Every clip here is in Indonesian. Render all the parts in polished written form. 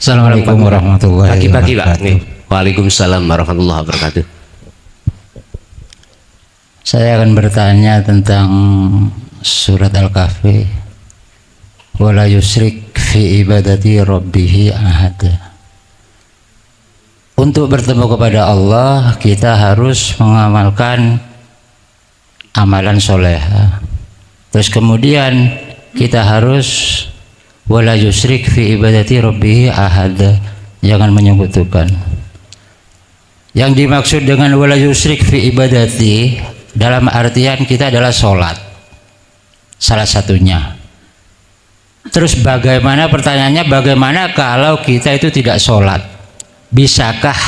Assalamualaikum warahmatullahi Pagi-pagi Pak. wabarakatuh. Waalaikumsalam warahmatullahi wabarakatuh. Saya akan bertanya tentang surat Al-Kahfi. Wala yusrik fi ibadati rabbihi ahada. Untuk bertemu kepada Allah, kita harus mengamalkan amalan soleha. Terus kemudian kita harus wala yusrik fi ibadati rabbihi ahada, jangan menyekutukan. Yang dimaksud dengan wala yusrik fi ibadati dalam artian kita adalah sholat, salah satunya. Terus bagaimana, pertanyaannya bagaimana kalau kita itu tidak sholat? Bisakah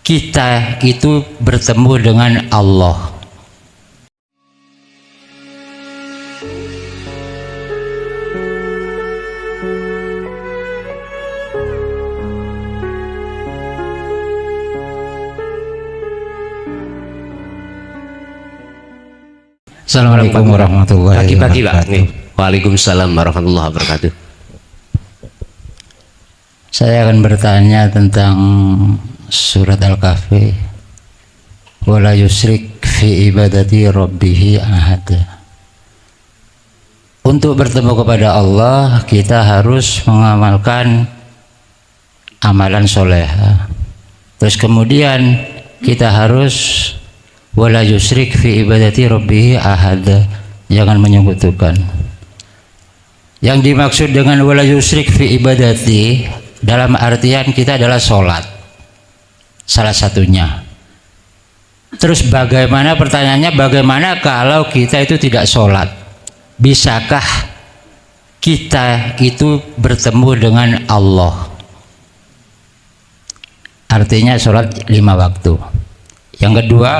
kita itu bertemu dengan Allah? Assalamualaikum warahmatullahi Pagi-pagi Pak. wabarakatuh. Waalaikumsalam warahmatullahi wabarakatuh. Saya akan bertanya tentang surat Al-Kahfi. Wala yusrik fi ibadati rabbihi ahada. Untuk bertemu kepada Allah, kita harus mengamalkan amalan soleha. Terus kemudian kita harus wala yusrik fi ibadati rabbihi ahada, jangan menyekutukan. Yang dimaksud dengan wala yusrik fi ibadati dalam artian kita adalah sholat, salah satunya. Terus bagaimana, pertanyaannya bagaimana kalau kita itu tidak sholat? Bisakah kita itu bertemu dengan Allah? Artinya sholat 5 waktu. Yang kedua,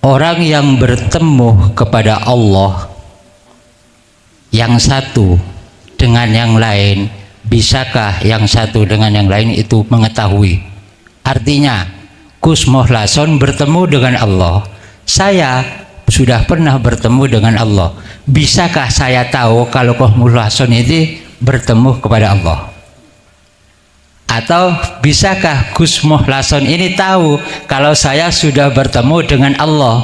orang yang bertemu kepada Allah yang satu dengan yang lain, bisakah yang satu dengan yang lain itu mengetahui? Artinya kusmohlason bertemu dengan Allah. Saya sudah pernah bertemu dengan Allah. Bisakah saya tahu kalau kusmohlason itu bertemu kepada Allah? Atau bisakah kusmohlason ini tahu kalau saya sudah bertemu dengan Allah?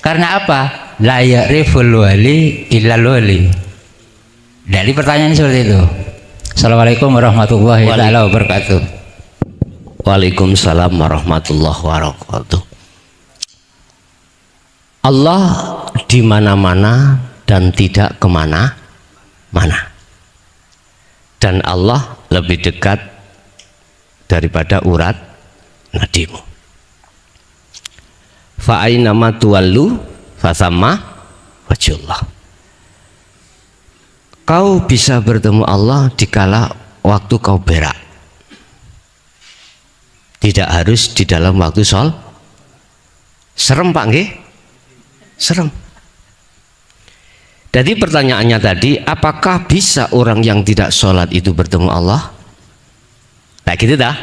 Karena apa? La ya'riful wali illal wali. Dari pertanyaan seperti itu. Assalamualaikum warahmatullahi wabarakatuh. Waalaikumsalam warahmatullahi wabarakatuh. Allah di mana-mana dan tidak kemana-mana. Dan Allah lebih dekat daripada urat nadimu. Fa'ainama tuwallu fasamma wajhullah. Kau bisa bertemu Allah dikala waktu kau berak. Tidak harus di dalam waktu sholat. Serem Pak nggih? Serem. Jadi pertanyaannya tadi, apakah bisa orang yang tidak sholat itu bertemu Allah? Nah gitu dah.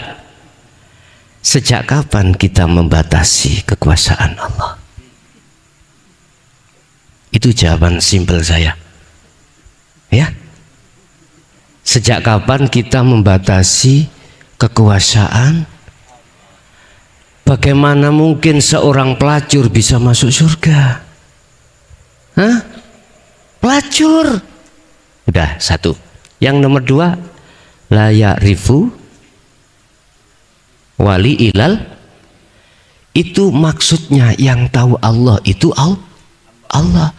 Sejak kapan kita membatasi kekuasaan Allah? Itu jawaban simpel saya. Ya. Sejak kapan kita membatasi kekuasaan? Bagaimana mungkin seorang pelacur bisa masuk surga? Hah? Pelacur. Udah satu. Yang nomor 2, la ya'rifu wali ilal. Itu maksudnya yang tahu Allah itu Allah.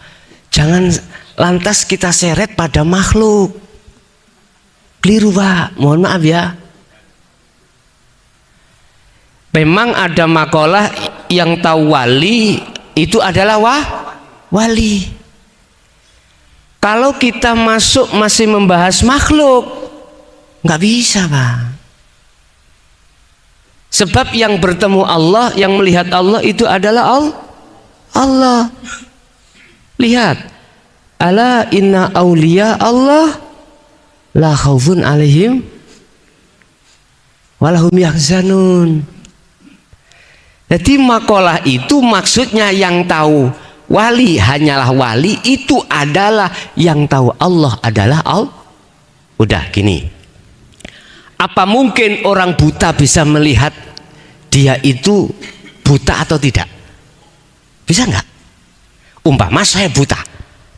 Jangan lantas kita seret pada makhluk. Keliru Pak, mohon maaf ya. Memang ada makalah yang tahu wali itu adalah wali. Kalau kita masuk masih membahas makhluk, nggak bisa Pak. Sebab yang bertemu Allah, yang melihat Allah itu adalah Allah. Lihat, ala inna auliya Allah la khaufun alaihim walahum yahzanun. Jadi makalah itu maksudnya yang tahu wali hanyalah wali, itu adalah yang tahu Allah adalah Udah gini. Apa mungkin orang buta bisa melihat dia itu buta atau tidak? Bisa nggak? Umpama saya buta,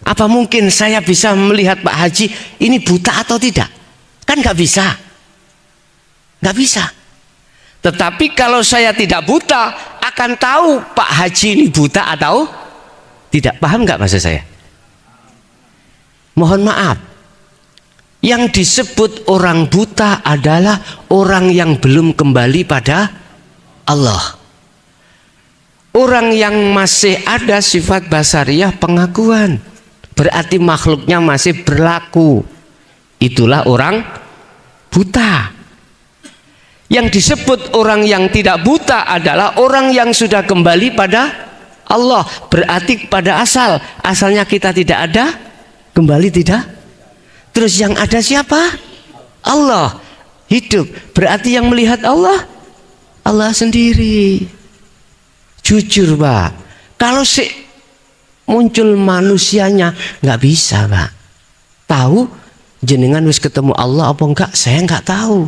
apa mungkin saya bisa melihat Pak Haji ini buta atau tidak? Kan nggak bisa. Nggak bisa. Tetapi kalau saya tidak buta, akan tahu Pak Haji ini buta atau tidak. Paham nggak maksud saya? Mohon maaf, yang disebut orang buta adalah orang yang belum kembali pada Allah. Orang yang masih ada sifat basariyah pengakuan, berarti makhluknya masih berlaku. Itulah orang buta. Yang disebut orang yang tidak buta adalah orang yang sudah kembali pada Allah, berarti pada asal. Asalnya kita tidak ada, kembali tidak. Terus yang ada siapa? Allah. Hidup, berarti yang melihat Allah, Allah sendiri. Jujur Pak, kalau muncul manusianya nggak bisa Pak. Tahu jenengan wis ketemu Allah apa enggak? Saya nggak tahu.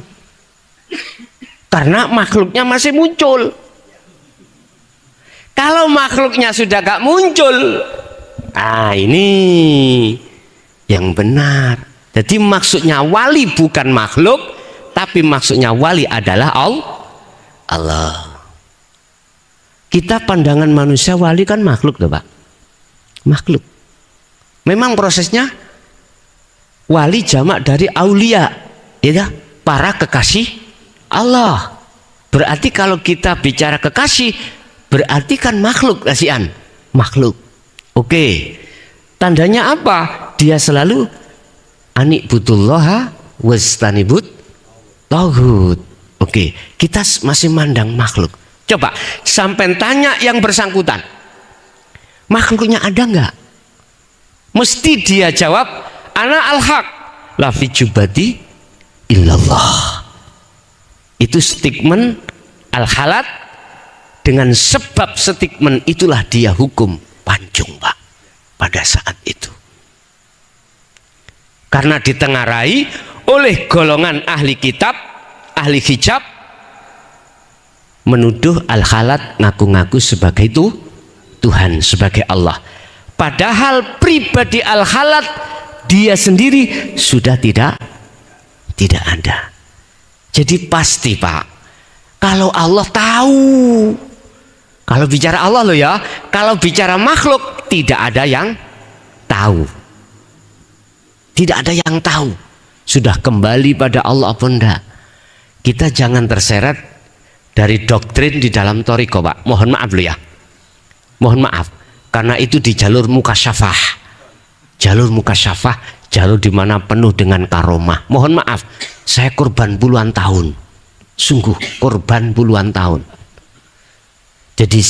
Karena makhluknya masih muncul. Kalau makhluknya sudah gak muncul, ini yang benar. Jadi maksudnya wali bukan makhluk, tapi maksudnya wali adalah Allah. Kita pandangan manusia wali kan makhluk loh Pak. Makhluk. Memang prosesnya wali jamak dari aulia, ya, para kekasih Allah. Berarti kalau kita bicara kekasih, berarti kan makhluk kasihan. Makhluk. Oke. Tandanya apa? Dia selalu anikbudullaha wastanibut taghut. Oke, kita masih mandang makhluk. Coba sampai tanya yang bersangkutan, makhluknya ada nggak? Mesti dia jawab, ana al-haq la fi jubati illallah. Itu statement al-halat. Dengan sebab statement itulah dia hukum pancung Pak pada saat itu. Karena ditengarai oleh golongan ahli kitab, ahli hijab, menuduh al-halat ngaku-ngaku sebagai itu Tuhan, sebagai Allah. Padahal pribadi al-halat dia sendiri sudah tidak ada. Jadi pasti Pak, kalau Allah tahu, kalau bicara Allah loh ya, kalau bicara makhluk tidak ada yang tahu. Tidak ada yang tahu. Sudah kembali pada Allah apa enggak? Kita jangan terseret dari doktrin di dalam thariqah Pak. Mohon maaf loh ya. Mohon maaf. Karena itu di jalur mukasyafah. Jalur mukasyafah, jalur di mana penuh dengan karomah. Mohon maaf, saya korban puluhan tahun. Sungguh korban puluhan tahun. Jadi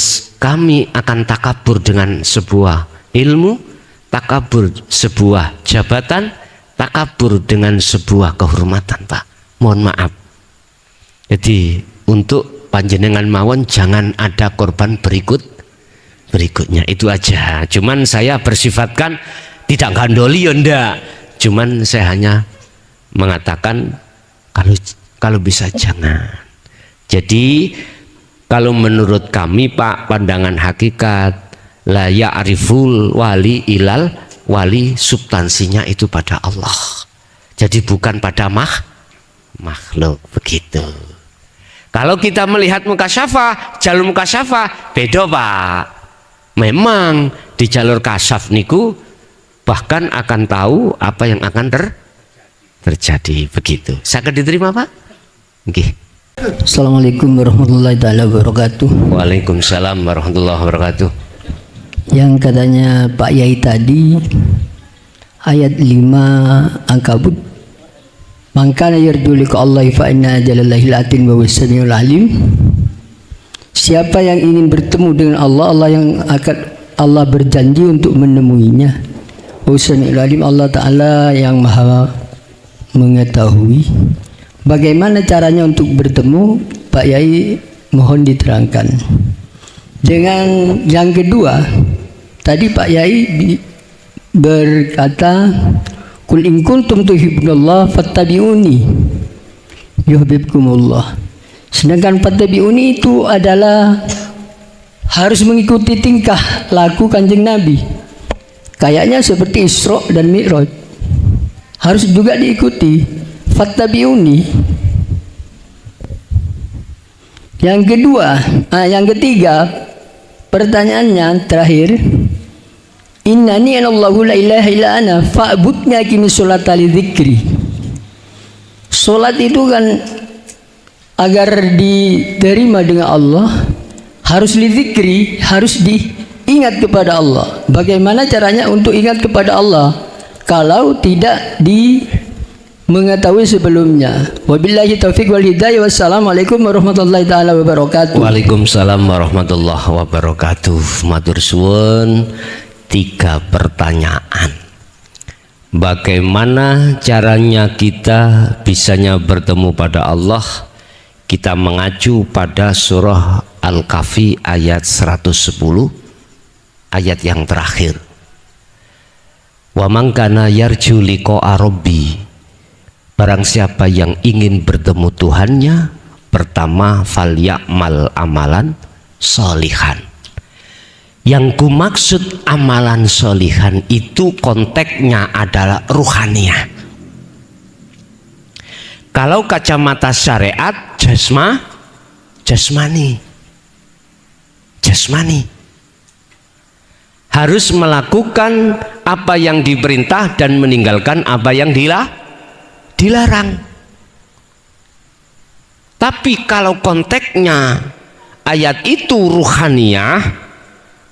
kami akan takabur dengan sebuah ilmu, takabur sebuah jabatan, takabur dengan sebuah kehormatan Pak. Mohon maaf. Jadi untuk panjenengan mawon jangan ada korban berikutnya. Itu aja. Cuman saya bersifatkan tidak gandoli ya ndak. Cuman saya hanya mengatakan kalau bisa jangan. Jadi kalau menurut kami Pak, pandangan hakikat la ya'riful wali ilal wali, substansinya itu pada Allah. Jadi bukan pada makhluk begitu. Kalau kita melihat mukasyafah, jalur mukasyafah beda Pak. Memang di jalur kasyaf niku bahkan akan tahu apa yang akan terjadi begitu. Saged diterima Pak? Nggih. Assalamualaikum warahmatullahi taala wabarakatuh. Waalaikumsalam warahmatullahi wabarakatuh. Yang katanya Pak Yai tadi ayat 5 Ankabut, mangkana yarju liqa Allah fa inna ajalallahi latin wa wasamiul alim. Siapa yang ingin bertemu dengan Allah, Allah yang akan Allah berjanji untuk menemuinya. Wasamiul alim, Allah Ta'ala yang maha mengetahui. Bagaimana caranya untuk bertemu, Pak Yai mohon diterangkan. Dengan yang kedua, tadi Pak Yai berkata Qul in kuntum tuhibbunallah fattabi'uni yuhibbukumullah. Sedangkan fattabi'uni itu adalah harus mengikuti tingkah laku Kanjeng Nabi. Kayaknya seperti Isra dan Mi'raj. Harus juga diikuti. Fattabi'uni. Yang ketiga, pertanyaannya terakhir, innani anallahu la ilaha illa ana fa'budni aqimis sholata li dzikri. Salat itu kan agar diterima dengan Allah harus li dzikri, harus diingat kepada Allah. Bagaimana caranya untuk ingat kepada Allah kalau tidak mengetahui sebelumnya? Wabillahi taufiq wal hidayah. Wassalamualaikum warahmatullahi taala wabarakatuh. Waalaikumsalam warahmatullahi wabarakatuh. Matur suwun. 3 pertanyaan. Bagaimana caranya kita bisanya bertemu pada Allah? Kita mengacu pada surah Al-Kahfi ayat 110, ayat yang terakhir. Wa man kana yarju liqa'a rabbi. Barang siapa yang ingin bertemu Tuhannya, pertama falyamal amalan sholihan. Yang kumaksud amalan sholihan itu konteksnya adalah ruhaniyah. Kalau kacamata syariat jasmani. Harus melakukan apa yang diperintah dan meninggalkan apa yang dilarang. Tapi kalau konteksnya ayat itu ruhaniyah,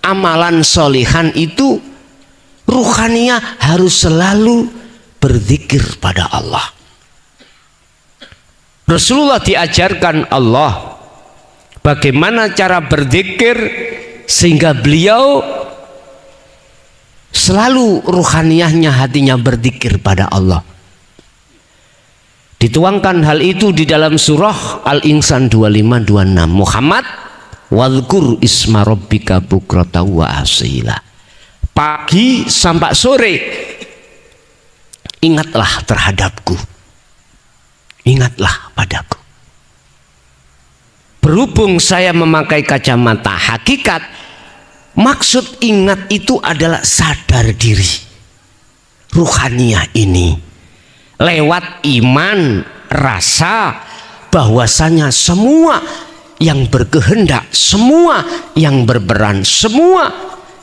amalan solihan itu ruhaniyah, harus selalu berzikir pada Allah. Rasulullah diajarkan Allah bagaimana cara berzikir sehingga beliau selalu ruhaniyahnya, hatinya berzikir pada Allah. Dituangkan hal itu di dalam surah Al-Insan 25-26. Muhammad wadhkur isma rabbika bukrata wa asila. Pagi sampai sore ingatlah terhadapku, ingatlah padaku. Berhubung saya memakai kacamata hakikat, maksud ingat itu adalah sadar diri. Ruhaniyah ini lewat iman, rasa bahwasanya semua yang berkehendak, semua yang berperan, semua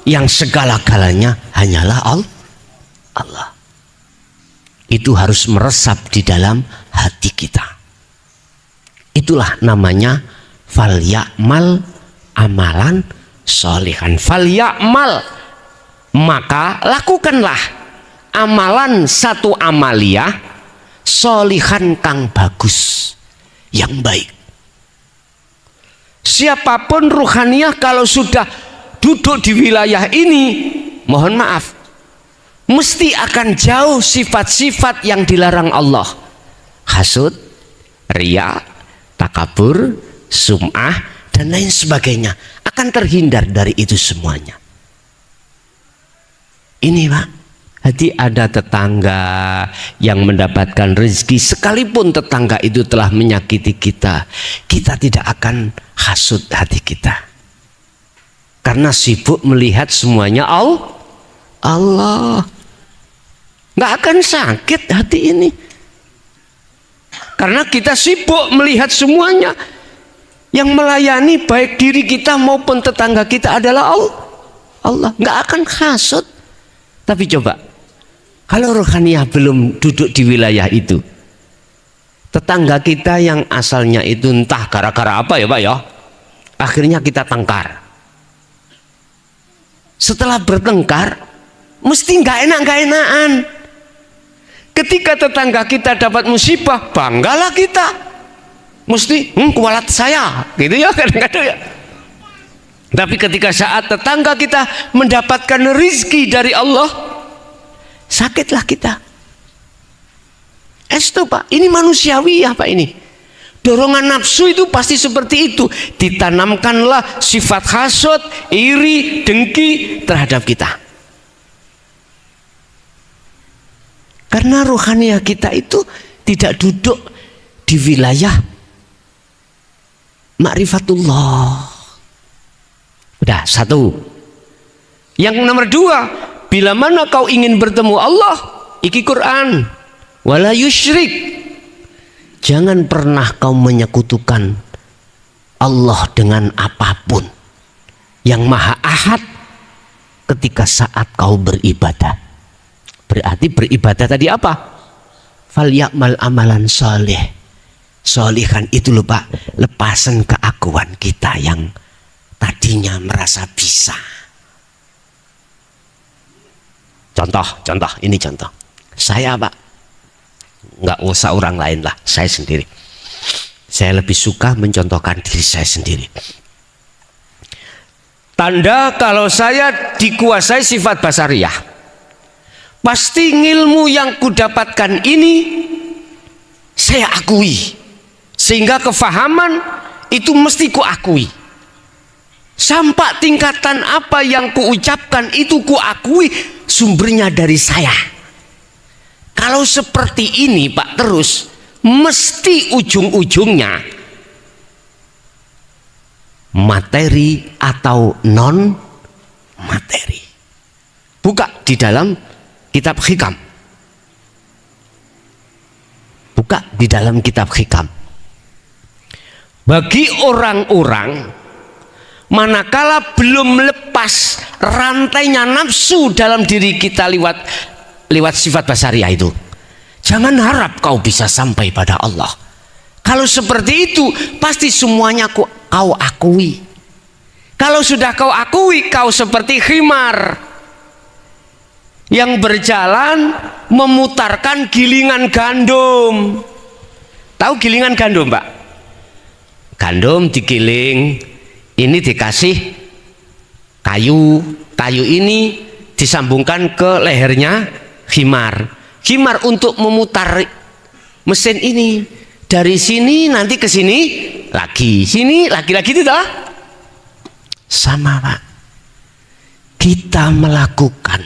yang segala-galanya hanyalah Allah. Itu harus meresap di dalam hati kita. Itulah namanya falyamal amalan sholihan. Falyamal, maka lakukanlah amalan satu amaliyah sholihan kang bagus, yang baik. Siapapun ruhaniyah kalau sudah duduk di wilayah ini, mohon maaf, mesti akan jauh sifat-sifat yang dilarang Allah. Hasud, riya, takabur, sum'ah, dan lain sebagainya. Akan terhindar dari itu semuanya. Ini Pak, hati ada tetangga yang mendapatkan rezeki, sekalipun tetangga itu telah menyakiti kita, kita tidak akan hasud hati kita. Karena sibuk melihat semuanya Allah. Nggak akan sakit hati ini. Karena kita sibuk melihat semuanya. Yang melayani baik diri kita maupun tetangga kita adalah Allah. Nggak akan hasud. Tapi coba, kalau ruhaniyah belum duduk di wilayah itu, tetangga kita yang asalnya itu entah gara-gara apa ya Pak ya, akhirnya kita tengkar. Setelah bertengkar, mesti nggak enakan. Ketika tetangga kita dapat musibah, banggalah kita. Mesti kualat saya, gitu ya kadang-kadang ya. Tapi ketika saat tetangga kita mendapatkan rezeki dari Allah, sakitlah kita. Itu Pak, ini manusiawi ya Pak ini. Dorongan nafsu itu pasti seperti itu. Ditanamkanlah sifat hasud, iri, dengki terhadap kita. Karena rohaniah kita itu tidak duduk di wilayah ma'rifatullah. Udah, satu. Yang nomor dua, bila mana kau ingin bertemu Allah, iki Quran, wala yusyrik, jangan pernah kau menyekutukan Allah dengan apapun yang maha ahad ketika saat kau beribadah. Berarti beribadah tadi apa? Falyamal amalan soleh. Solihan itu lho Pak, lepasan keakuan kita yang tadinya merasa bisa. Contoh, ini contoh. Saya Pak, nggak usah orang lain lah, saya sendiri. Saya lebih suka mencontohkan diri saya sendiri. Tanda kalau saya dikuasai sifat basariyah, pasti ilmu yang kudapatkan ini saya akui, sehingga kefahaman itu mesti kuakui. Sampai tingkatan apa yang kuucapkan itu kuakui sumbernya dari saya. Kalau seperti ini Pak terus, mesti ujung-ujungnya materi atau non materi. Buka di dalam kitab hikam. Buka di dalam kitab hikam. Bagi orang-orang manakala belum lepas rantainya nafsu dalam diri kita lewat sifat basariah itu, jangan harap kau bisa sampai pada Allah. Kalau seperti itu pasti semuanya kau akui. Kalau sudah kau akui, kau seperti khimar yang berjalan memutarkan gilingan gandum. Tahu gilingan gandum Pak? Gandum digiling, ini dikasih kayu ini disambungkan ke lehernya khimar untuk memutar mesin ini. Dari sini nanti ke sini lagi, sini lagi tidak? Sama Pak. Kita melakukan,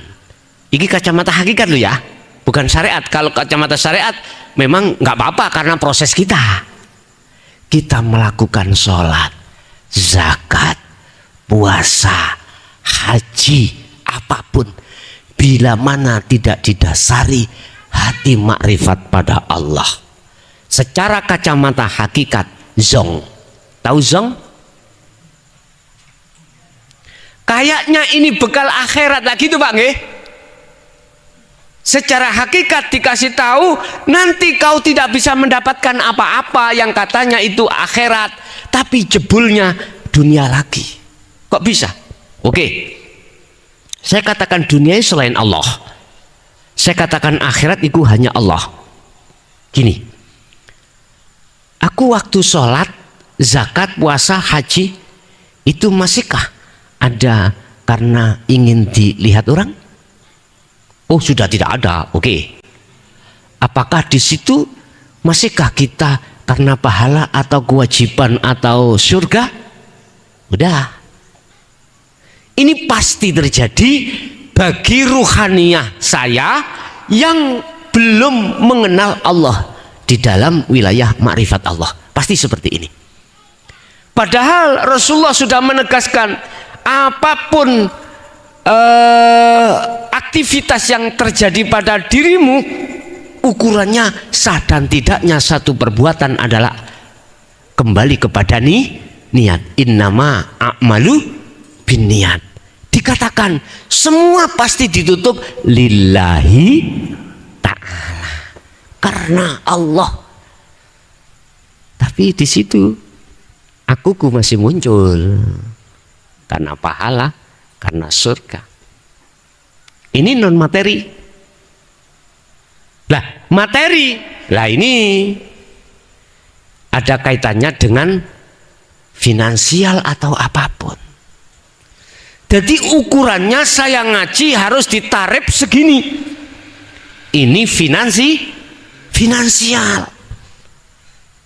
ini kacamata hakikat loh ya, bukan syariat. Kalau kacamata syariat memang nggak apa-apa karena proses kita. Kita melakukan sholat, zakat, puasa, haji, apapun, bila mana tidak didasari hati makrifat pada Allah. Secara kacamata hakikat zong. Tahu zong? Kayaknya ini bekal akhirat lagi tuh Pak nggih. Secara hakikat dikasih tahu nanti kau tidak bisa mendapatkan apa-apa yang katanya itu akhirat, tapi jebulnya dunia lagi. Kok bisa? Oke. Saya katakan dunia selain Allah. Saya katakan akhirat itu hanya Allah. Gini. Aku waktu sholat, zakat, puasa, haji itu masihkah ada karena ingin dilihat orang? Oh sudah tidak ada, oke. Apakah di situ masihkah kita karena pahala atau kewajiban atau surga? Udah. Ini pasti terjadi bagi ruhaniyah saya yang belum mengenal Allah di dalam wilayah makrifat Allah. Pasti seperti ini. Padahal Rasulullah sudah menegaskan apapun aktivitas yang terjadi pada dirimu, ukurannya sah dan tidaknya satu perbuatan adalah kembali kepada niat. Innama a'malu bin niat. Dikatakan semua pasti ditutup lillahi ta'ala, karena Allah. Tapi di situ akuku masih muncul karena pahala, karena surga. Ini non materi. Lah materi, lah ini ada kaitannya dengan finansial atau apapun. Jadi ukurannya saya ngaji harus ditarif segini. Ini finansial.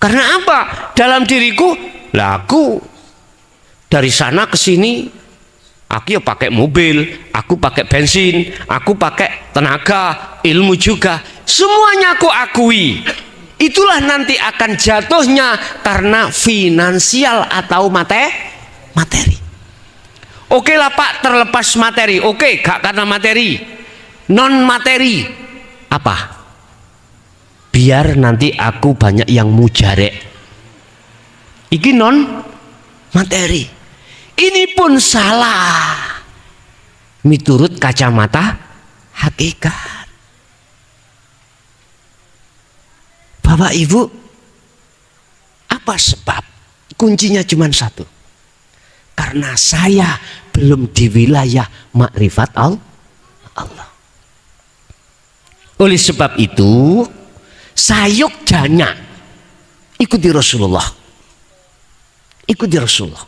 Karena apa? Dalam diriku, lah aku dari sana ke sini, aku ya pakai mobil, aku pakai bensin, aku pakai tenaga, ilmu juga, semuanya aku akui. Itulah nanti akan jatuhnya karena finansial atau materi. Oke lah Pak, terlepas materi. Oke, gak karena materi, non materi. Apa? Biar nanti aku banyak yang mujarek. Iki non materi. Ini pun salah miturut kacamata hakikat. Bapak Ibu, apa sebab? Kuncinya cuma satu. Karena saya belum di wilayah makrifat Allah. Oleh sebab itu, sayukjanya ikuti Rasulullah. Ikuti Rasulullah.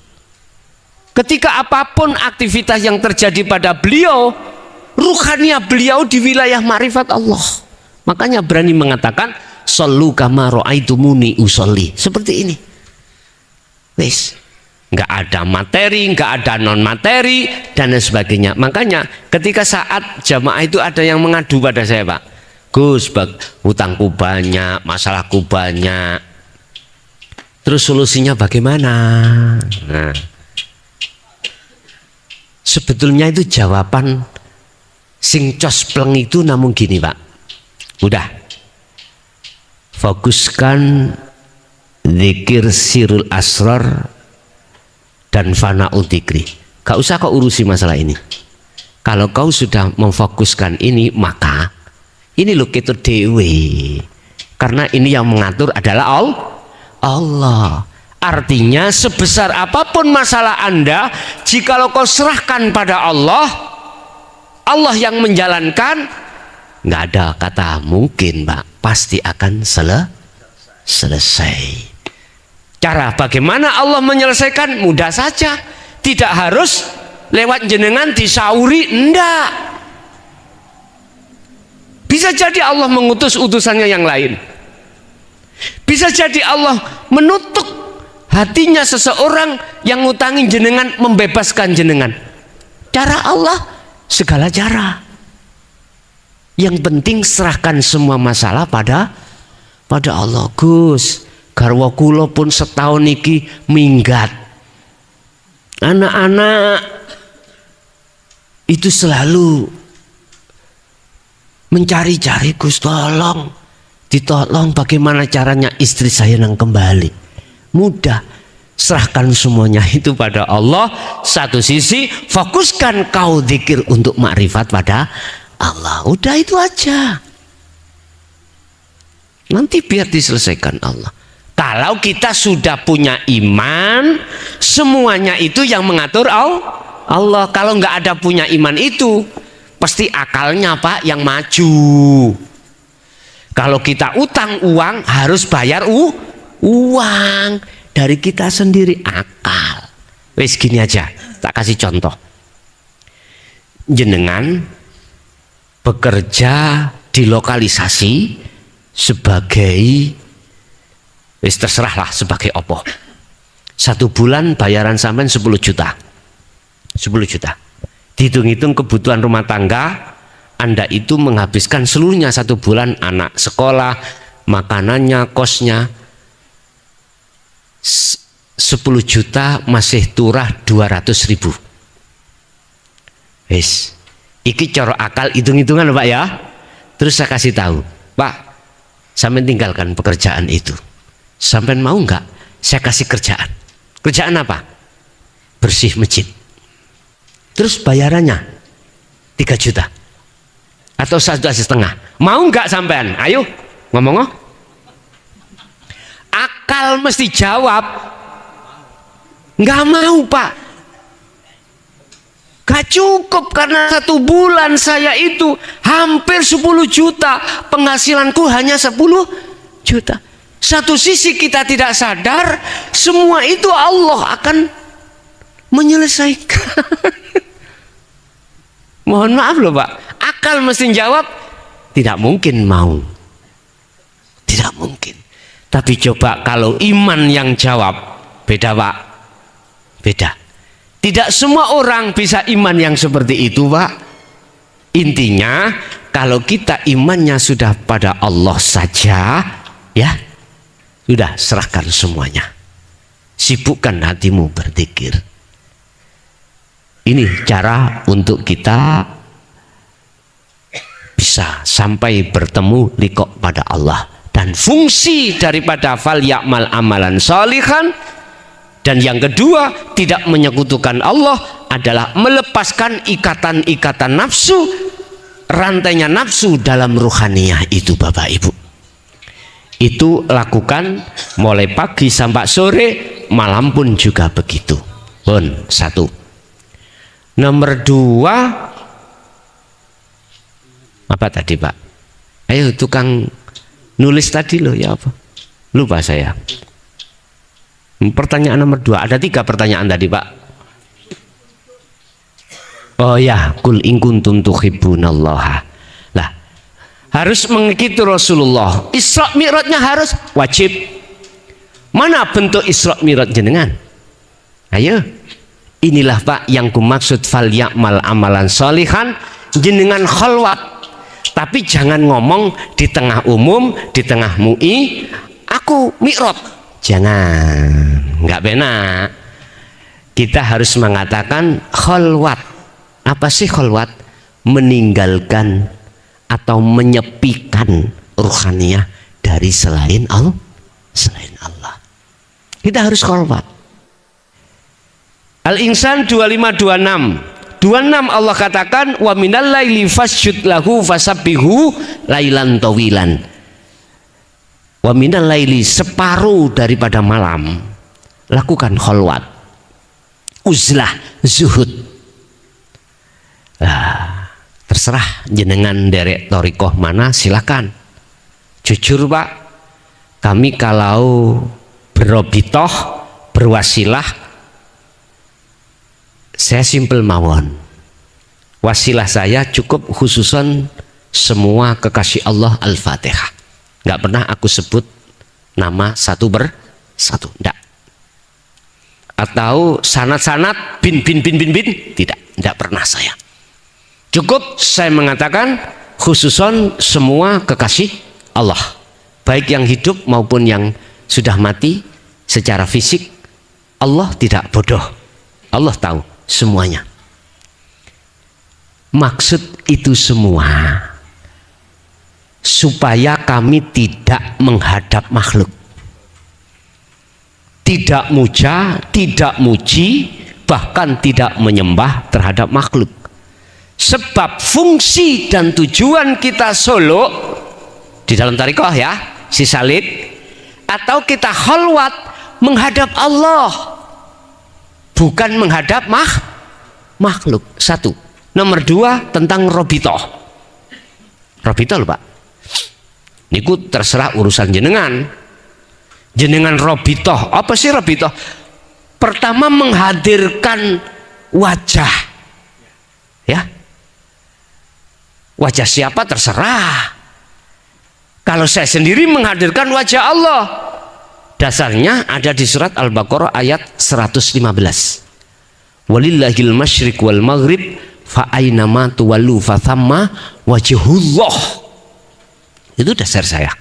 Ketika apapun aktivitas yang terjadi pada beliau, ruhania beliau di wilayah makrifat Allah. Makanya berani mengatakan, "Shallu kama ra'aitumuni usolli." Seperti ini. Wis, nggak ada materi, nggak ada non materi dan lain sebagainya. Makanya ketika saat jamaah itu ada yang mengadu pada saya, Pak, Gus, hutangku banyak, masalahku banyak. Terus solusinya bagaimana? Nah, sebetulnya itu jawaban sing cospleng itu namun gini, Pak. Udah, fokuskan zikir sirul asrar dan fana'u dzikri. Gak usah kau urusi masalah ini. Kalau kau sudah memfokuskan ini, maka ini lo kita dewe. Karena ini yang mengatur adalah Allah. Artinya sebesar apapun masalah Anda, jikalau kau serahkan pada Allah, Allah yang menjalankan, nggak ada kata mungkin, Pak, pasti akan selesai. Cara bagaimana Allah menyelesaikan? Mudah saja, tidak harus lewat jenengan disauri, enggak. Bisa jadi Allah mengutus utusannya yang lain. Bisa jadi Allah menutup hatinya seseorang yang ngutangin jenengan, membebaskan jenengan. Cara Allah segala cara. Yang penting serahkan semua masalah pada Allah. Gus, garwa kula pun setahun iki minggat. Anak-anak itu selalu mencari-cari, Gus, tolong ditolong bagaimana caranya istri saya nang kembali. Mudah, serahkan semuanya itu pada Allah. Satu sisi fokuskan kau zikir untuk makrifat pada Allah. Udah, itu aja. Nanti biar diselesaikan Allah. Kalau kita sudah punya iman, semuanya itu yang mengatur Allah. Kalau nggak ada punya iman itu, pasti akalnya, Pak, yang maju. Kalau kita utang uang, harus bayar uang dari kita sendiri, akal. Wes gini aja, tak kasih contoh. Jenengan bekerja di lokalisasi sebagai, wes terserahlah sebagai opo. 1 bulan bayaran sampean 10 juta. 10 juta. Dihitung-hitung kebutuhan rumah tangga, Anda itu menghabiskan seluruhnya 1 bulan, anak sekolah, makanannya, kosnya. 10 juta masih turah 200.000. Wes, iki cara akal hitung-hitungan, Pak, ya. Terus saya kasih tahu, Pak, sampean tinggalkan pekerjaan itu. Sampean mau nggak saya kasih kerjaan? Kerjaan apa? Bersih masjid. Terus bayarannya 3 juta atau 1,5. Mau nggak sampean? Ayo ngomong. Akal mesti jawab nggak mau, Pak. Gak cukup karena 1 bulan saya itu hampir 10 juta, penghasilanku hanya 10 juta. Satu sisi kita tidak sadar, semua itu Allah akan menyelesaikan. Mohon maaf loh, Pak, akal mesti jawab tidak mungkin mau, tidak mungkin. Tapi coba kalau iman yang jawab, beda, Pak, beda. Tidak semua orang bisa iman yang seperti itu, Pak. Intinya kalau kita imannya sudah pada Allah saja, ya sudah, serahkan semuanya. Sibukkan hatimu berzikir. Ini cara untuk kita bisa sampai bertemu liqa pada Allah. Dan fungsi daripada fal ya'mal amalan sholihan, dan yang kedua tidak menyekutukan Allah adalah melepaskan ikatan-ikatan nafsu, rantainya nafsu dalam ruhaniyah itu, Bapak Ibu. Itu lakukan mulai pagi sampai sore, malam pun juga begitu. Pun satu. Nomor dua, apa tadi Pak? Ayo tukang nulis tadi loh, ya apa? Lupa saya. Pertanyaan nomor 2, ada 3 pertanyaan tadi Pak. Oh ya, kul in kuntum tuhibbunallaha. Lah, harus mengikuti Rasulullah. Isra Mi'rajnya harus wajib. Mana bentuk Isra Mi'raj jenengan? Ayo. Inilah Pak yang kumaksud fal ya'mal amalan sholihan, jenengan khalwat. Tapi jangan ngomong di tengah umum, di tengah MUI, aku mi'raj. Jangan, nggak benar. Kita harus mengatakan khalwat. Apa sih khalwat? Meninggalkan atau menyepikan ruhaniyah dari selain Allah. Selain Allah. Kita harus khalwat. Al-Insan 2526. 26 Allah katakan wa minal laili fasjud lahu fasabbihu lailan tawilan. Wa minal laili, separuh daripada malam lakukan khalwat, uzlah, zuhud. Terserah jenengan derek thariqah mana, silakan. Jujur Pak, kami kalau berobitoh, berwasilah, saya simpel mawon. Wasilah saya cukup khususan semua kekasih Allah Al-Fatihah. Nggak pernah aku sebut nama satu bersatu, enggak. Atau sanat-sanat bin, tidak pernah saya. Cukup saya mengatakan khususan semua kekasih Allah, baik yang hidup maupun yang sudah mati secara fisik. Allah tidak bodoh, Allah tahu semuanya. Maksud itu semua supaya kami tidak menghadap makhluk, tidak muja, tidak muji, bahkan tidak menyembah terhadap makhluk. Sebab fungsi dan tujuan kita solo di dalam thariqah ya, si salib, atau kita khalwat menghadap Allah, bukan menghadap makhluk. Satu. Nomor 2 tentang robitoh. Robitoh loh Pak. Niku terserah urusan jenengan. Jenengan robitoh. Apa sih robitoh? Pertama menghadirkan wajah. Ya. Wajah siapa terserah. Kalau saya sendiri menghadirkan wajah Allah. Dasarnya ada di surat Al-Baqarah ayat 115. Walillahil masyriq wal maghrib fa aynama tuwallu fa thamma wajhullah. Itu dasar saya.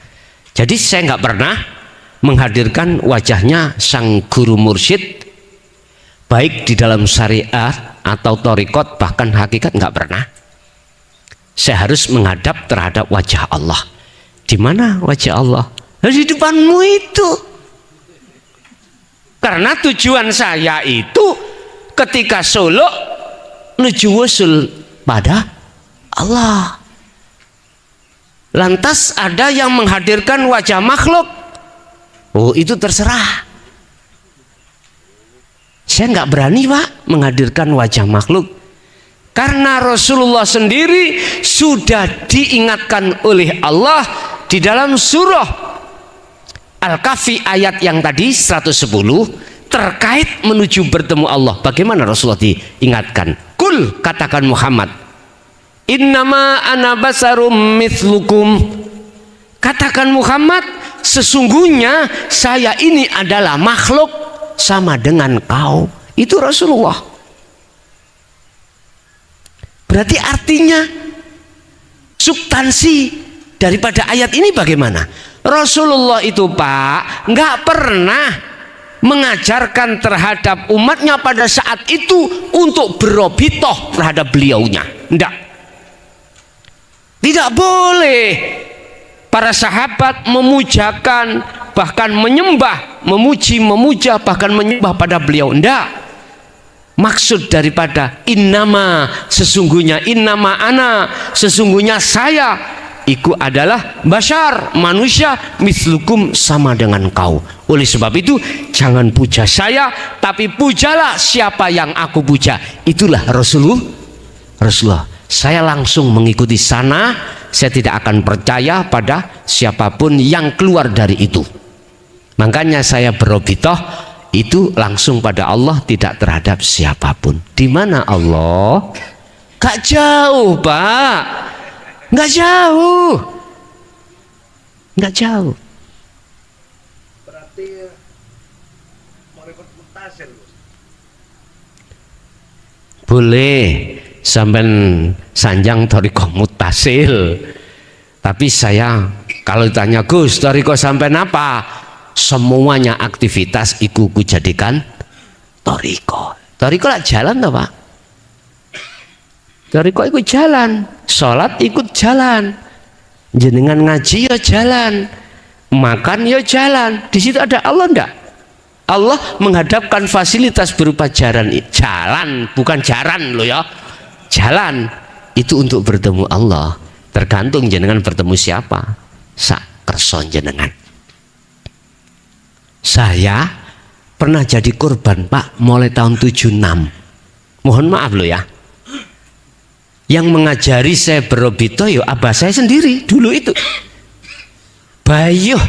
Jadi saya nggak pernah menghadirkan wajahnya sang guru mursyid, baik di dalam syariat atau thariqat, bahkan hakikat nggak pernah. Saya harus menghadap terhadap wajah Allah. Di mana wajah Allah? Di depanmu itu. Karena tujuan saya itu ketika solo menuju wusul pada Allah. Lantas ada yang menghadirkan wajah makhluk. Oh, itu terserah. Saya nggak berani Pak menghadirkan wajah makhluk. Karena Rasulullah sendiri sudah diingatkan oleh Allah di dalam surah Al-Kahfi ayat yang tadi 110 terkait menuju bertemu Allah. Bagaimana Rasulullah diingatkan? Kul, katakan Muhammad, innama ana basarum mithlukum. Katakan Muhammad, sesungguhnya saya ini adalah makhluk sama dengan kau. Itu Rasulullah. Berarti artinya substansi daripada ayat ini bagaimana? Rasulullah itu Pak nggak pernah mengajarkan terhadap umatnya pada saat itu untuk berobitoh terhadap beliaunya. Tidak boleh para sahabat memujakan, bahkan menyembah, memuji, memuja, bahkan menyembah pada beliau. Tidak. Maksud daripada innama, sesungguhnya innama ana, sesungguhnya saya, iku adalah bashar, manusia, mislukum, sama dengan kau. Oleh sebab itu jangan puja saya, tapi pujalah siapa yang aku puja. Itulah Rasulullah. Saya langsung mengikuti sana. Saya tidak akan percaya pada siapapun yang keluar dari itu. Makanya saya berobitoh itu langsung pada Allah, tidak terhadap siapapun. Di mana Allah? Gak jauh Pak, gak jauh, gak jauh. Berarti malaikat mutasil. Boleh sampai sanjang thariqah mutasil, tapi saya kalau ditanya Gus thariqah sampai apa, semuanya aktivitas iku ku jadikan thariqah. Thariqah lah jalan toh Pak. Thariqah ikut jalan, sholat ikut jalan, jenengan ngaji ya jalan, makan ya jalan. Di situ ada Allah enggak? Allah menghadapkan fasilitas berupa jalan, bukan jaran loh ya. Jalan itu untuk bertemu Allah. Tergantung jenengan bertemu siapa. Sak kerson jenengan. Saya pernah jadi korban Pak mulai tahun 76. Mohon maaf loh ya. Yang mengajari saya berobito yo abah saya sendiri dulu itu. Bayuh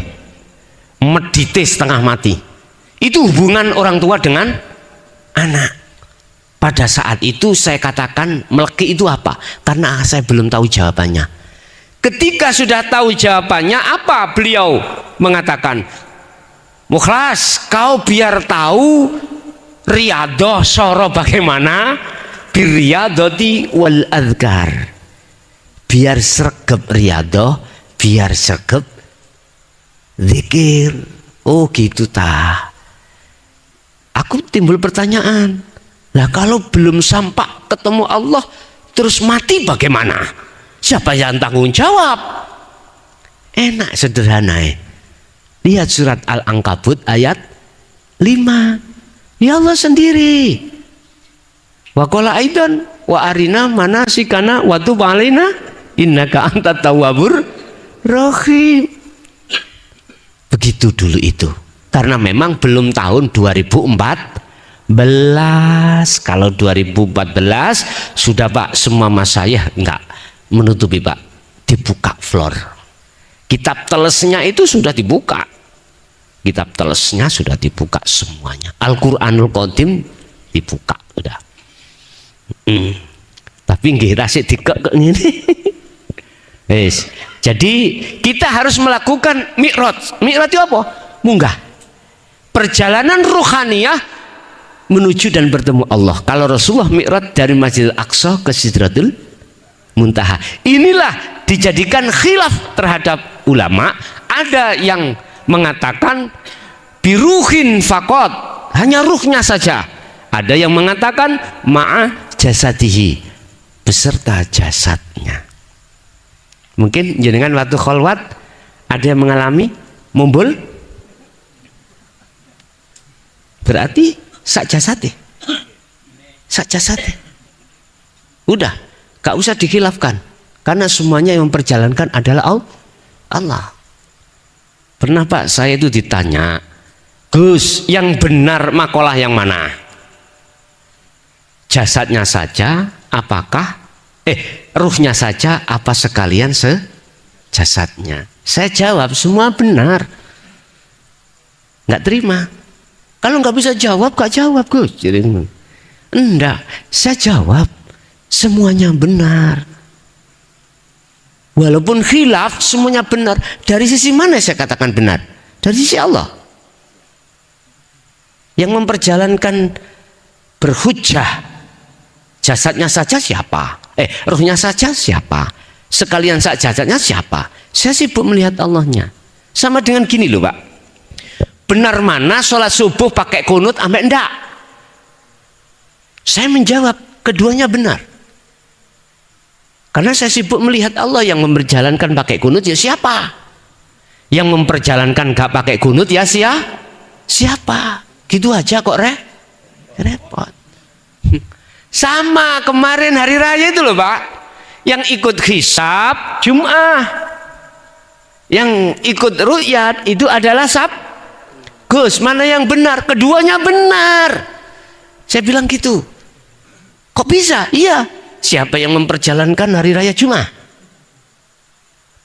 medite setengah mati. Itu hubungan orang tua dengan anak. Pada saat itu saya katakan meleki itu apa? Karena saya belum tahu jawabannya. Ketika sudah tahu jawabannya, apa beliau mengatakan? Mukhlas, kau biar tahu riyadhah soro bagaimana birriyadhati wal adhkar. Biar sregep riyadhah, biar sregep zikir. Oh gitu tah. Aku timbul pertanyaan. Lah kalau belum sampai ketemu Allah terus mati bagaimana? Siapa yang tanggung jawab? Enak sederhana ya. Lihat surat Al-Ankabut ayat 5. Ya Allah sendiri. Wa qala aidan wa arina manasikana wa tub alaina innaka antat tawwabur rahim. Begitu dulu itu. Karena memang belum tahun 2014. Kalau 2014 sudah Pak, semua masayah enggak menutupi Pak, dibuka floor. Kitab telesnya itu sudah dibuka. Kitab telesnya sudah dibuka semuanya. Al-Qur'anul Qadim dibuka udah. Tapi nggih rasik dikek ngene. Wis. Jadi kita harus melakukan mi'raj. Mi'raj itu apa? Munggah. Perjalanan ruhaniyah menuju dan bertemu Allah. Kalau Rasulullah mi'raj dari Masjidil Aqsa ke Sidratul Muntaha. Inilah dijadikan khilaf terhadap ulama. Ada yang mengatakan biruhin fakot, hanya ruhnya saja. Ada yang mengatakan ma'a jasadihi, beserta jasadnya. Mungkin jenengan waktu kholwat ada yang mengalami mumbul, berarti sak jasade, sak jasade. Udah, gak usah dikhilafkan, karena semuanya yang memperjalankan adalah Allah. Pernah Pak saya itu ditanya, Gus yang benar makalah yang mana? Jasadnya saja apakah ruhnya saja apa sekalian jasadnya? Saya jawab semua benar. Nggak terima. Kalau nggak bisa jawab, gak jawab Gus. Jadi enggak, saya jawab semuanya benar. Walaupun khilaf semuanya benar. Dari sisi mana saya katakan benar? Dari sisi Allah. Yang memperjalankan berhujjah jasadnya saja siapa? Ruhnya saja siapa? sekalian sajadahnya siapa? Saya sibuk melihat Allahnya. Sama dengan gini loh Pak, benar mana sholat subuh pakai kunut ambek enggak? Saya menjawab keduanya benar, karena saya sibuk melihat Allah. Yang memperjalankan pakai kunut ya siapa? Yang memperjalankan gak pakai kunut ya siapa? Gitu aja kok repot. Sama kemarin hari raya itu loh Pak, yang ikut hisab Jum'ah, yang ikut ru'yat itu adalah Gus, mana yang benar? Keduanya benar. Saya bilang gitu. Kok bisa? Iya. Siapa yang memperjalankan hari raya Jum'ah?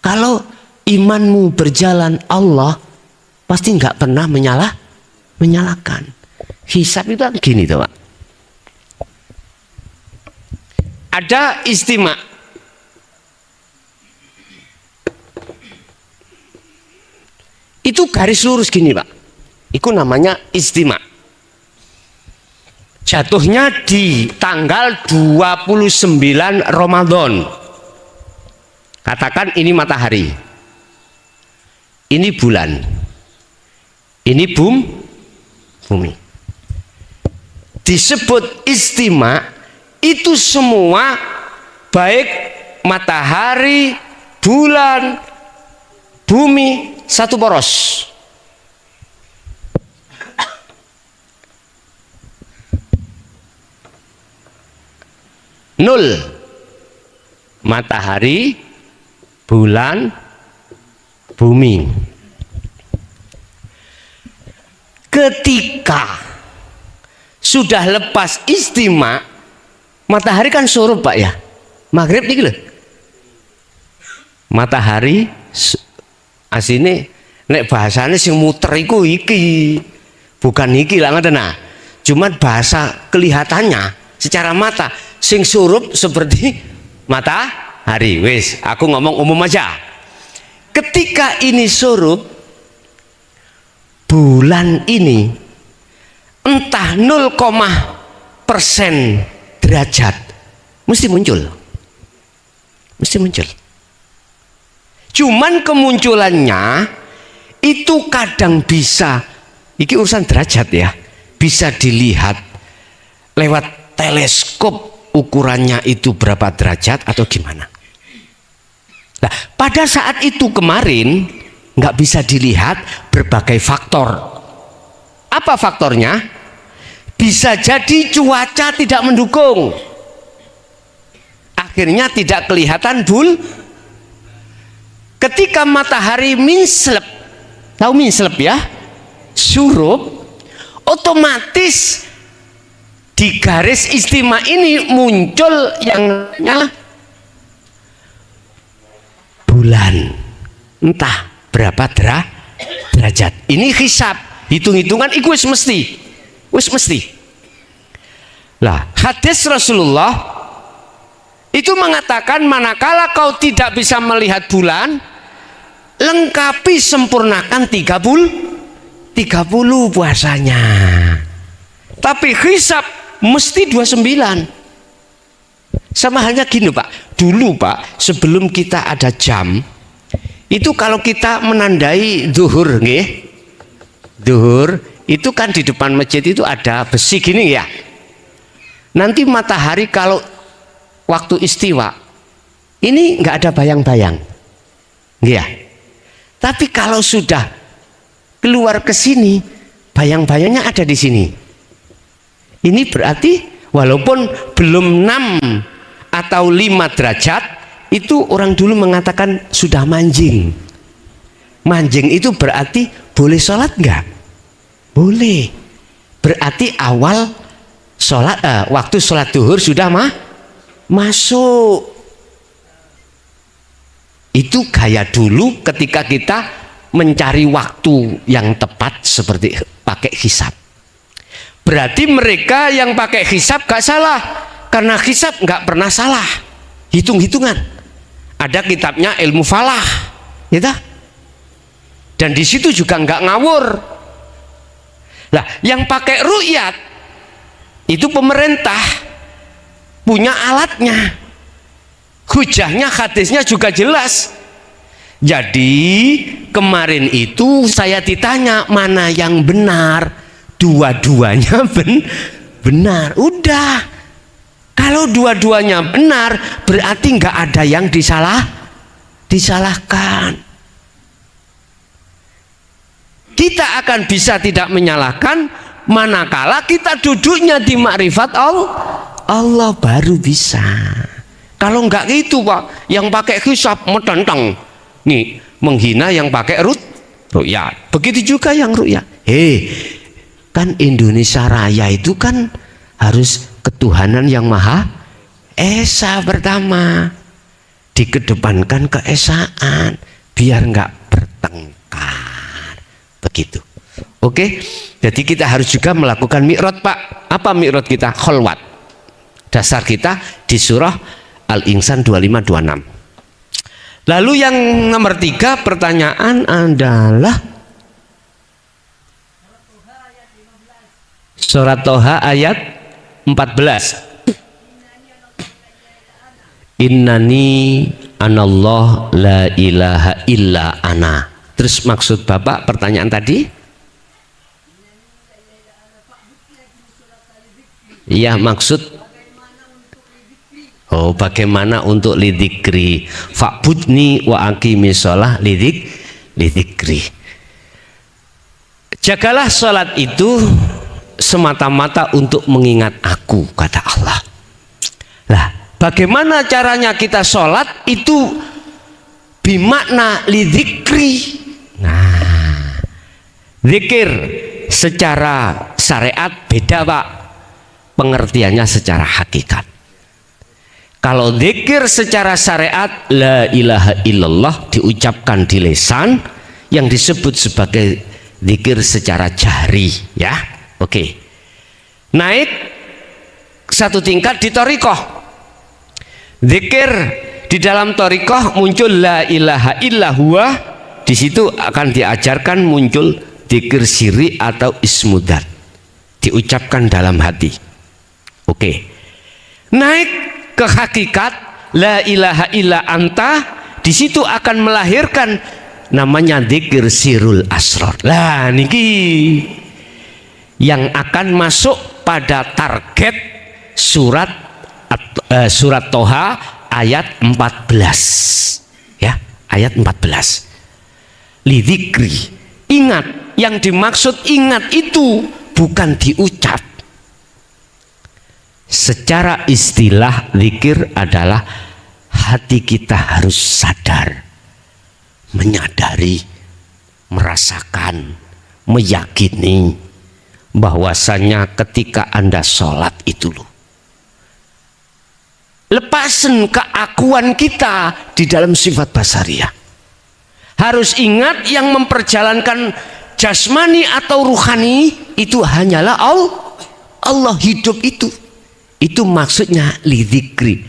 Kalau imanmu berjalan Allah, pasti nggak pernah menyalahkan. Hisab itu gini tuh Pak. Ada istima. Itu garis lurus gini Pak. Itu namanya istima. Jatuhnya di tanggal 29 Ramadan. Katakan ini matahari, ini bulan, ini bumi. Disebut istima. Itu semua baik matahari, bulan, bumi satu poros. Nol. Matahari, bulan, bumi. Ketika sudah lepas istima, matahari kan surup Pak ya, maghrib nih loh. Matahari asine nek bahasane sing muter iku iki, bukan iki lah ngoten nah. Cuman bahasa kelihatannya secara mata sing surup seperti matahari. Wis, aku ngomong umum aja. Ketika ini surup, bulan ini entah 0, persen derajat mesti muncul. Cuman kemunculannya itu kadang bisa, ini urusan derajat ya, bisa dilihat lewat teleskop, ukurannya itu berapa derajat atau gimana. Nah, pada saat itu kemarin nggak bisa dilihat berbagai faktor. Apa faktornya? Bisa jadi cuaca tidak mendukung, akhirnya tidak kelihatan ketika matahari minslep, tahu minslep ya, surup, otomatis di garis istima ini muncul yang namanya bulan, entah berapa derajat. Ini hisab, hitung-hitungan itu wis mesti. Lah, hadis Rasulullah itu mengatakan manakala kau tidak bisa melihat bulan, lengkapi sempurnakan 30 puasanya. Tapi hisab mesti 29. Sama halnya gini Pak, dulu Pak, sebelum kita ada jam, itu kalau kita menandai zuhur nggih, zuhur itu kan di depan masjid itu ada besi gini ya. Nanti matahari kalau waktu istiwa ini nggak ada bayang-bayang, ya. Tapi kalau sudah keluar ke sini, bayang-bayangnya ada di sini. Ini berarti walaupun belum 6 atau 5 derajat, itu orang dulu mengatakan sudah manjing. Manjing itu berarti boleh sholat nggak? Boleh. Berarti awal sholat, waktu sholat duhur sudah masuk. Itu gaya dulu ketika kita mencari waktu yang tepat seperti pakai hisab. Berarti mereka yang pakai hisab gak salah, karena hisab gak pernah salah, hitung-hitungan. Ada kitabnya ilmu falah, gitu. Dan di situ juga nggak ngawur. Lah, yang pakai ru'yat itu pemerintah punya alatnya, hujahnya hadisnya juga jelas. Jadi kemarin itu saya ditanya mana yang benar, dua-duanya benar. Udah, kalau dua-duanya benar berarti nggak ada yang disalahkan. Kita akan bisa tidak menyalahkan manakala kita duduknya di makrifat Allah baru bisa. Kalau nggak gitu Pak, yang pakai hisab metenteng nih menghina yang pakai ru'yat. Begitu juga yang ru'yat. Kan Indonesia Raya itu kan harus ketuhanan yang Maha Esa pertama, dikedepankan keesaan biar nggak bertengkar. Begitu. Oke, jadi kita harus juga melakukan mi'raj Pak. Apa mi'raj kita? Kholwat. Dasar kita di surah Al-Insan 25-26. Lalu yang nomor 3 pertanyaan adalah surat Toha ayat 14. Innani anallah la ilaha illa ana. Terus maksud Bapak pertanyaan tadi? Iya, maksud bagaimana untuk lidzikri, fa'budni wa aqimi sholah lidzikri. Jagalah sholat itu semata-mata untuk mengingat aku, kata Allah. Lah, bagaimana caranya kita sholat itu bimakna lidzikri. Nah, zikir secara syariat beda Pak, pengertiannya secara hakikat. Kalau zikir secara syariat la ilaha illallah diucapkan di lisan, yang disebut sebagai zikir secara jahri, ya. Oke. Naik satu tingkat di thariqah. Zikir di dalam thariqah muncul la ilaha illallah, di situ akan diajarkan muncul zikir sirri atau ismudat, diucapkan dalam hati. Oke. Naik ke hakikat la ilaha illa anta, di situ akan melahirkan namanya zikir sirul asrar. Lah niki yang akan masuk pada target surat Toha ayat 14, ya, ayat 14. Lidzikri, ingat, yang dimaksud ingat itu bukan diucap. Secara istilah zikir adalah hati kita harus sadar, menyadari, merasakan, meyakini bahwasanya ketika Anda sholat itu loh, lepasan keakuan kita di dalam sifat basariyah. Harus ingat yang memperjalankan jasmani atau ruhani itu hanyalah Allah. Hidup itu maksudnya lidzikri.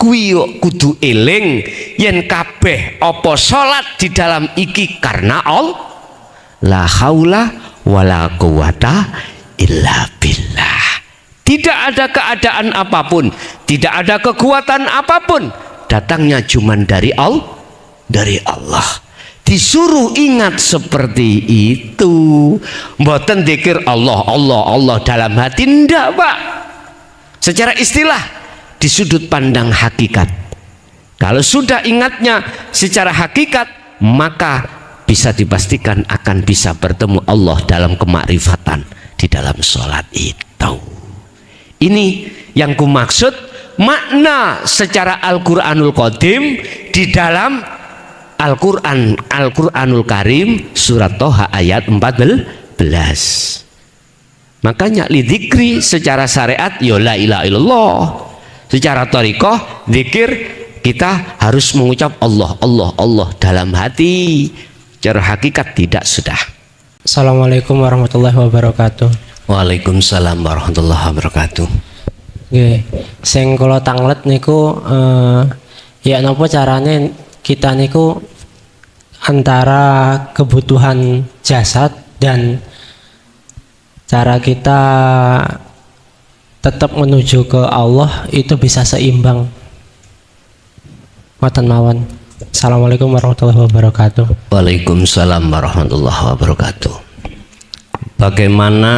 Kuwi kudu eling yen kabeh apa salat di dalam iki karena Allah. La haula wala quwata illa billah. Tidak ada keadaan apapun, tidak ada kekuatan apapun, datangnya cuman dari Allah. Disuruh ingat seperti itu. Mboten zikir Allah dalam hati, ndak Pak. Secara istilah di sudut pandang hakikat. Kalau sudah ingatnya secara hakikat, maka bisa dipastikan akan bisa bertemu Allah dalam kemakrifatan di dalam sholat itu. Ini yang kumaksud makna secara Al-Quranul Qadim di dalam Al-Quranul Karim surat Toha ayat 14. Makanya lidzikri secara syariat ya la ilaha illallah. Secara thariqah zikir kita harus mengucap Allah dalam hati. Secara hakikat tidak sudah. Assalamualaikum warahmatullahi wabarakatuh. Waalaikumsalam warahmatullahi wabarakatuh. Nggih, sing kula tanglet niku ya napa carane kita niku antara kebutuhan jasad dan cara kita tetap menuju ke Allah itu bisa seimbang. Ngoten mawon. Assalamualaikum warahmatullahi wabarakatuh. Waalaikumsalam warahmatullahi wabarakatuh. Bagaimana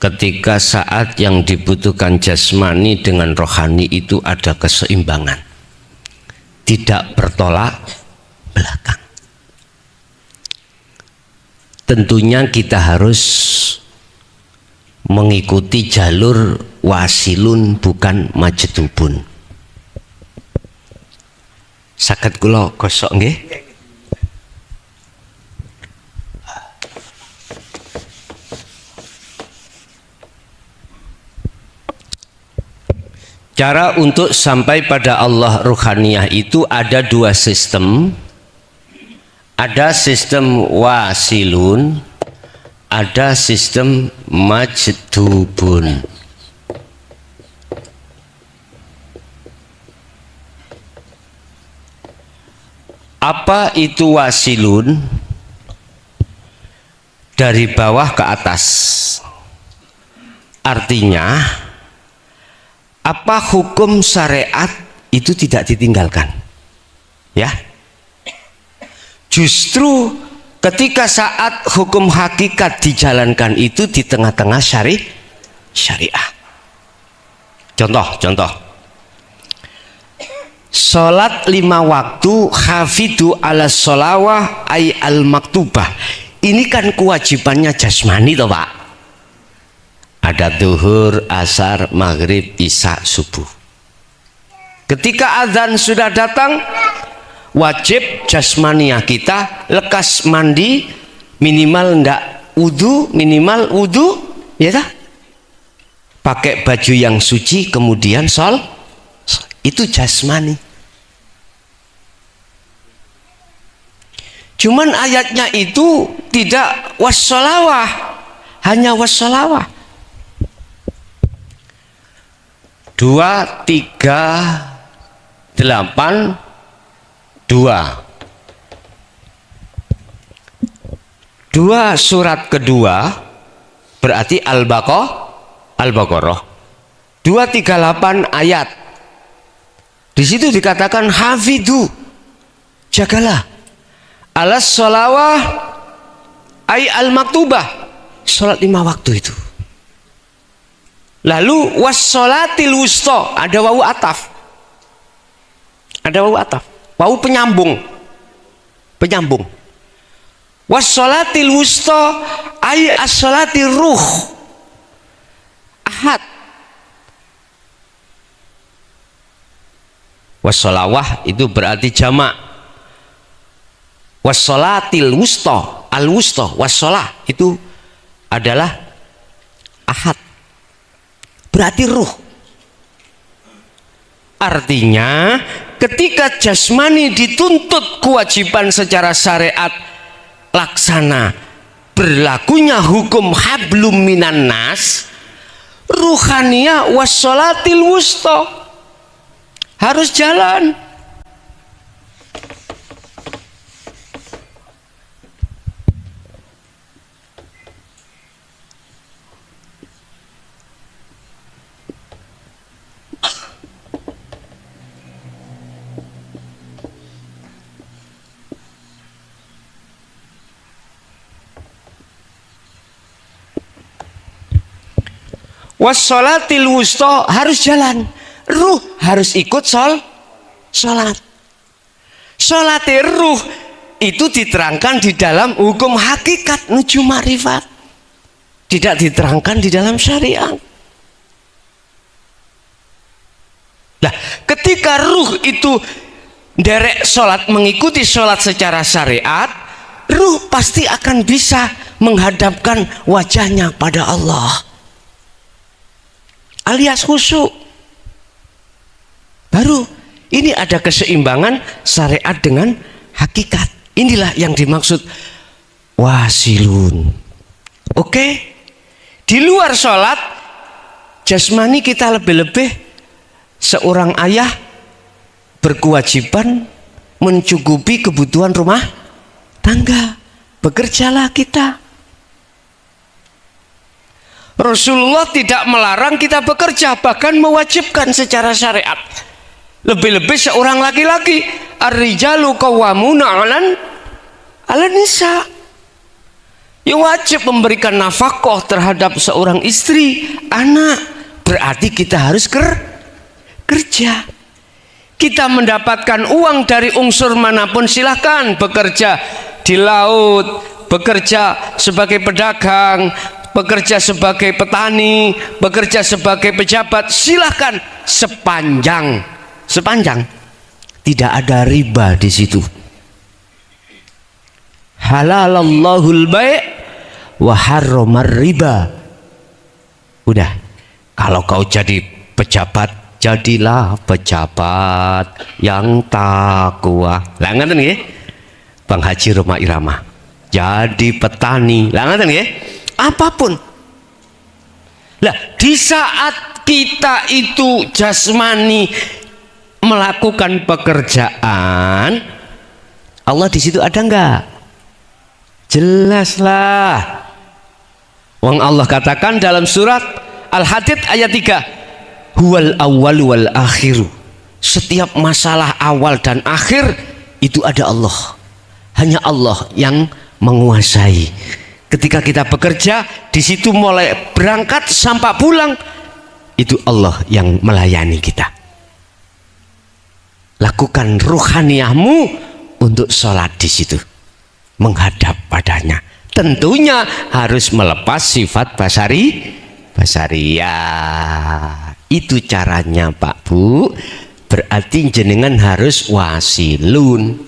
ketika saat yang dibutuhkan jasmani dengan rohani itu ada keseimbangan, tidak bertolak belakang? Tentunya kita harus mengikuti jalur wasilun bukan majdubun. Saged kula gosok nggih. Cara untuk sampai pada Allah ruhaniyah itu ada dua sistem. Ada sistem wasilun, ada sistem majdubun. Apa itu wasilun? Dari bawah ke atas. Artinya, apa hukum syariat itu tidak ditinggalkan. Ya. Justru ketika saat hukum hakikat dijalankan itu di tengah-tengah syariah. Contoh. Salat 5 waktu, hafidu ala sholawah ay al maktubah. Ini kan kewajibannya jasmani toh Pak. Ada duhur, asar, maghrib, isya, subuh. Ketika azan sudah datang, wajib jasmaniah kita lekas mandi, minimal wudu, ya tak? Pakai baju yang suci, kemudian itu jasmani. Cuman ayatnya itu tidak wassolawah, hanya wassolawah. 2, 3, 8, 2 surat kedua berarti Al-Baqarah 238 ayat. Di situ dikatakan hafidu, jagalah alas sholawah ay al maktubah, sholat 5 waktu itu. Lalu wassolatil wusta, ada wawu ataf, wawu penyambung. Wassolatil wusta ay as-sholatir ruh, ahad. Wassolawah itu berarti jamak. Wassolatil wusta, al-wusta, wassolah itu adalah ahad, berarti ruh. Artinya ketika jasmani dituntut kewajiban secara syariat laksana, berlakunya hukum hablum minan nas, ruhaniyah wassolatil wusta harus jalan. Wassolatil wusta harus jalan, ruh harus ikut sholat. Sholatir ruh itu diterangkan di dalam hukum hakikat nuju ma'rifat, tidak diterangkan di dalam syariat. Nah, ketika ruh itu derek sholat, mengikuti sholat secara syariat, ruh pasti akan bisa menghadapkan wajahnya pada Allah, alias khusyuk. Baru ini ada keseimbangan syariat dengan hakikat. Inilah yang dimaksud wasilun. Oke, di luar sholat jasmani kita lebih-lebih seorang ayah berkewajiban mencukupi kebutuhan rumah tangga. Bekerjalah kita. Rasulullah tidak melarang kita bekerja, bahkan mewajibkan secara syariat. Lebih-lebih seorang laki-laki, ar-rijalu qawwamuna 'alan nisa. Yang wajib memberikan nafkah terhadap seorang istri, anak. Berarti kita harus kerja. Kita mendapatkan uang dari unsur manapun silahkan, bekerja di laut, bekerja sebagai pedagang, bekerja sebagai petani, bekerja sebagai pejabat, silahkan, sepanjang tidak ada riba di situ. Halalallahul bai' wa harramar riba. Udah, kalau kau jadi pejabat, jadilah pejabat yang takwa. Lah ngoten nggih? Bang Haji Roma Irama. Jadi petani. Lah ngoten nggih? Apapun. Lah, di saat kita itu jasmani melakukan pekerjaan, Allah di situ ada enggak? Jelaslah. Wong Allah katakan dalam surat Al-Hadid ayat 3, huwal awwal wal akhiru. Setiap masalah awal dan akhir itu ada Allah. Hanya Allah yang menguasai. Ketika kita bekerja, di situ mulai berangkat sampai pulang, itu Allah yang melayani kita. Lakukan ruhaniyahmu untuk sholat di situ, menghadap padanya. Tentunya harus melepas sifat basariyah. Itu caranya Pak Bu. Berarti jenengan harus wasilun.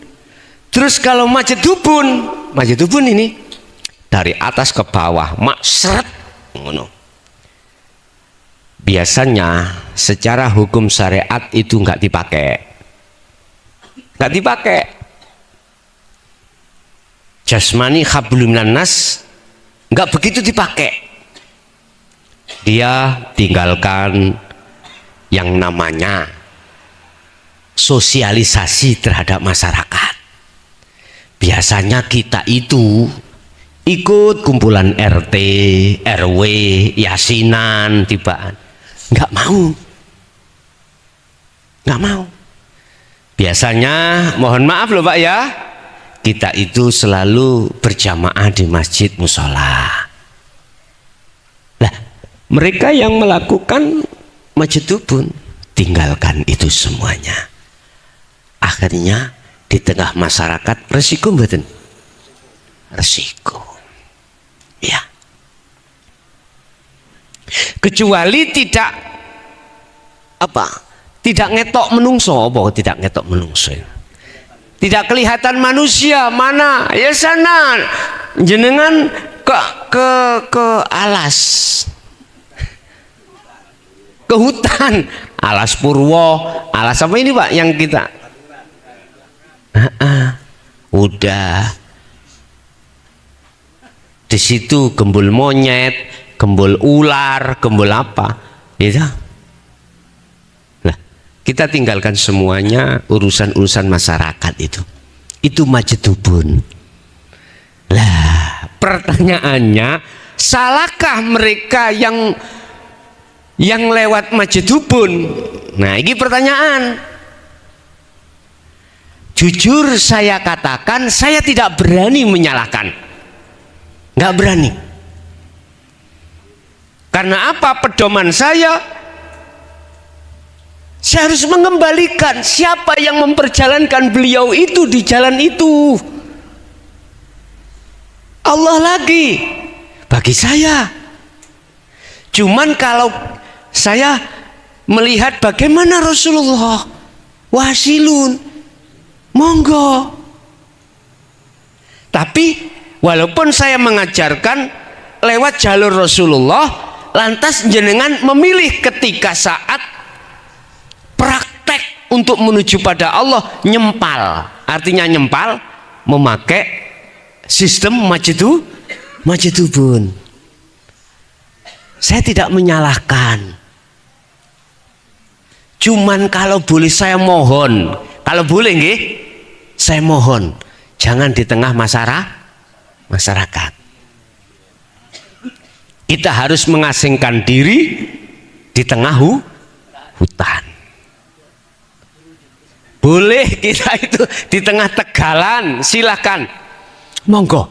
Terus kalau majedubun ini dari atas ke bawah, maksret ngono. Biasanya secara hukum syariat itu nggak dipakai. Jasmani hablum minan nas nggak begitu dipakai. Dia tinggalkan yang namanya sosialisasi terhadap masyarakat. Biasanya kita itu ikut kumpulan RT, RW, yasinan, tibaan. Nggak mau. Biasanya, mohon maaf loh Pak ya, kita itu selalu berjamaah di masjid musola. Lah, mereka yang melakukan majedubun, tinggalkan itu semuanya. Akhirnya di tengah masyarakat resiko mboten? Resiko. Ya. Kecuali tidak ngetok menungso, tidak kelihatan manusia mana ya, sana jenengan ke alas, ke hutan, alas Purwo, alas apa ini Pak yang kita udah di situ gembul monyet, gembul ular, gembul apa gitu. Lah, kita tinggalkan semuanya urusan-urusan masyarakat itu majedubun. Lah, pertanyaannya, salahkah mereka yang lewat majedubun? Nah, ini pertanyaan. Jujur saya katakan, saya tidak berani menyalahkan, nggak berani. Karena apa? Pedoman saya harus mengembalikan siapa yang memperjalankan beliau itu di jalan itu. Allah lagi bagi saya. Cuman kalau saya melihat bagaimana Rasulullah wasilun, monggo. Tapi walaupun saya mengajarkan lewat jalur Rasulullah, lantas jenengan memilih ketika saat praktek untuk menuju pada Allah, nyempal. Artinya nyempal, memakai sistem majedubun. Saya tidak menyalahkan. Cuman kalau boleh saya mohon, kalau boleh nggih, saya mohon jangan di tengah masyarakat. Kita harus mengasingkan diri di tengah hutan. boleh kita itu di tengah tegalan, silakan, monggo.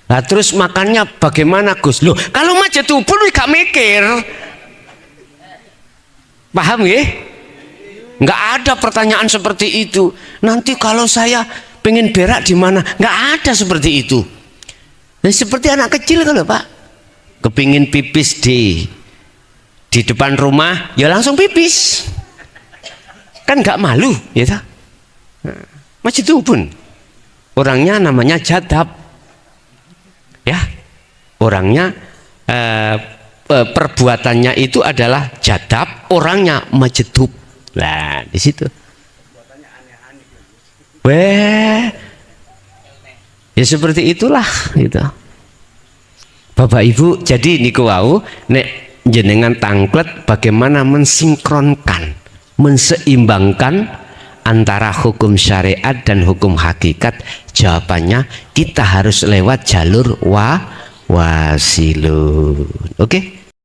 Nah terus makannya bagaimana Gus? Loh kalau Majatubun gak mikir, paham ya? Nggak ada pertanyaan seperti itu. Nanti kalau saya pengen berak di mana? Nggak ada seperti itu. Nah, seperti anak kecil kalau Pak, kepingin pipis di depan rumah, ya langsung pipis. Kan nggak malu, ya tak? Nah, Majatubun, orangnya namanya Jadab, ya, orangnya perbuatannya itu adalah Jadab, orangnya Majatub. Nah di situ. Weh, ya seperti itulah gitu. Bapak Ibu, jadi niku wau nek jenengan tangklet bagaimana mensinkronkan, menseimbangkan antara hukum syariat dan hukum hakikat. Jawabannya kita harus lewat jalur wasilun. Oke?